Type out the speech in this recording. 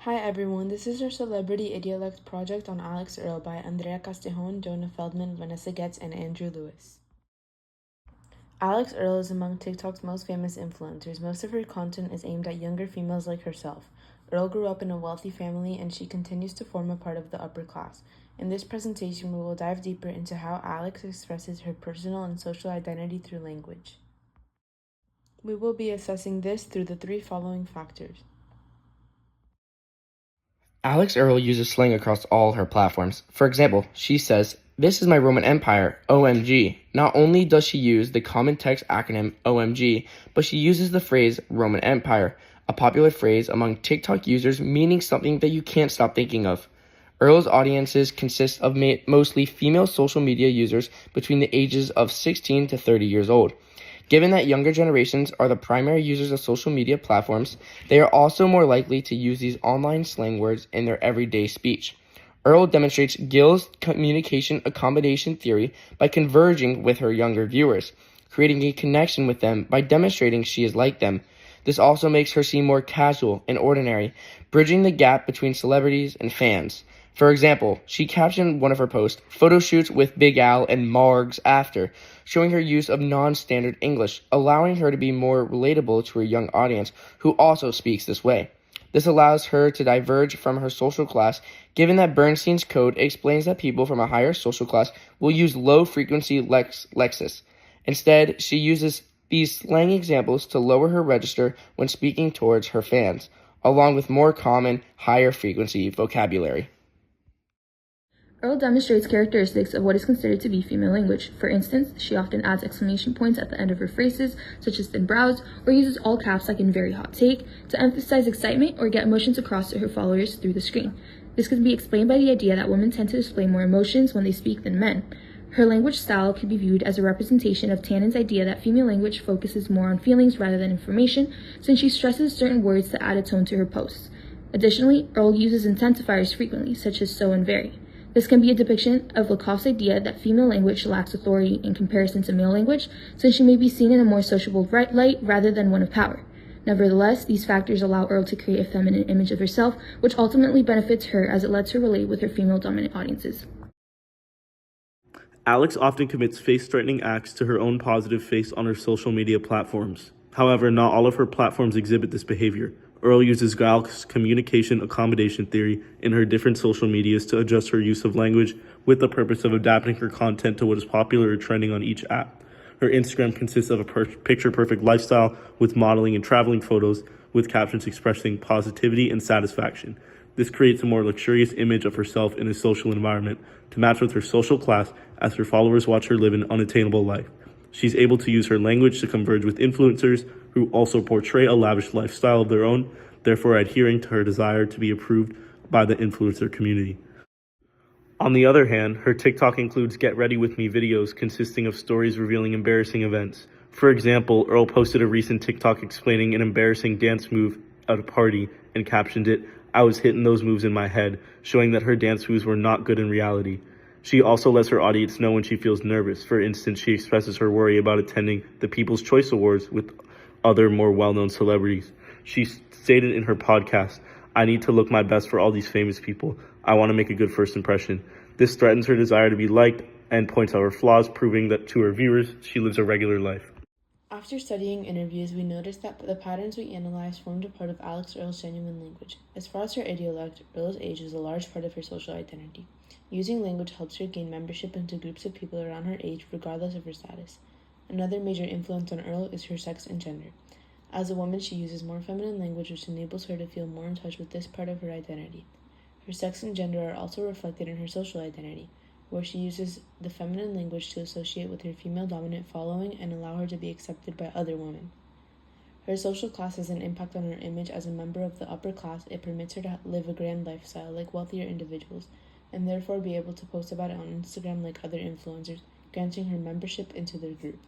Hi everyone, this is our Celebrity Idiolect project on Alix Earle by Andrea Castejon, Jonah Feldman, Vanessa Getz, and Andrew Lewis. Alix Earle is among TikTok's most famous influencers. Most of her content is aimed at younger females like herself. Earle grew up in a wealthy family and she continues to form a part of the upper class. In this presentation, we will dive deeper into how Alix expresses her personal and social identity through language. We will be assessing this through the three following factors. Alix Earle uses slang across all her platforms. For example, she says, "This is my Roman Empire, OMG." Not only does she use the common text acronym OMG, but she uses the phrase Roman Empire, a popular phrase among TikTok users meaning something that you can't stop thinking of. Earle's audiences consist of mostly female social media users between the ages of 16 to 30 years old. Given that younger generations are the primary users of social media platforms, they are also more likely to use these online slang words in their everyday speech. Earle demonstrates Gill's communication accommodation theory by converging with her younger viewers, creating a connection with them by demonstrating she is like them. This also makes her seem more casual and ordinary, bridging the gap between celebrities and fans. For example, she captioned one of her posts, "Photo shoots with Big Al and Margs after," showing her use of non-standard English, allowing her to be more relatable to her young audience who also speaks this way. This allows her to diverge from her social class, given that Bernstein's code explains that people from a higher social class will use low-frequency lexis. Instead, she uses these slang examples to lower her register when speaking towards her fans, along with more common, higher-frequency vocabulary. Earle demonstrates characteristics of what is considered to be female language. For instance, she often adds exclamation points at the end of her phrases, such as thin brows, or uses all caps like in very hot take, to emphasize excitement or get emotions across to her followers through the screen. This can be explained by the idea that women tend to display more emotions when they speak than men. Her language style can be viewed as a representation of Tannen's idea that female language focuses more on feelings rather than information, since she stresses certain words to add a tone to her posts. Additionally, Earle uses intensifiers frequently, such as so and very. This can be a depiction of Lakoff's idea that female language lacks authority in comparison to male language, since she may be seen in a more sociable light rather than one of power. Nevertheless, these factors allow Earle to create a feminine image of herself, which ultimately benefits her as it lets her relate with her female-dominant audiences. Alix often commits face-threatening acts to her own positive face on her social media platforms. However, not all of her platforms exhibit this behavior. Earle uses Gill's communication accommodation theory in her different social medias to adjust her use of language with the purpose of adapting her content to what is popular or trending on each app. Her Instagram consists of a picture-perfect lifestyle with modeling and traveling photos with captions expressing positivity and satisfaction. This creates a more luxurious image of herself in a social environment to match with her social class as her followers watch her live an unattainable life. She's able to use her language to converge with influencers who also portray a lavish lifestyle of their own, therefore adhering to her desire to be approved by the influencer community. On the other hand, her TikTok includes Get Ready With Me videos consisting of stories revealing embarrassing events. For example, Earle posted a recent TikTok explaining an embarrassing dance move at a party and captioned it, "I was hitting those moves in my head," showing that her dance moves were not good in reality. She also lets her audience know when she feels nervous. For instance, she expresses her worry about attending the People's Choice Awards with other more well-known celebrities. She stated in her podcast, "I need to look my best for all these famous people. I want to make a good first impression." This threatens her desire to be liked and points out her flaws, proving that to her viewers, she lives a regular life. After studying interviews, we noticed that the patterns we analyzed formed a part of Alix Earle's genuine language. As far as her idiolect, Earle's age is a large part of her social identity. Using language helps her gain membership into groups of people around her age, regardless of her status. Another major influence on Earle is her sex and gender. As a woman, she uses more feminine language, which enables her to feel more in touch with this part of her identity. Her sex and gender are also reflected in her social identity, where she uses the feminine language to associate with her female-dominant following and allow her to be accepted by other women. Her social class has an impact on her image as a member of the upper class. It permits her to live a grand lifestyle like wealthier individuals, and therefore be able to post about it on Instagram like other influencers, granting her membership into their group.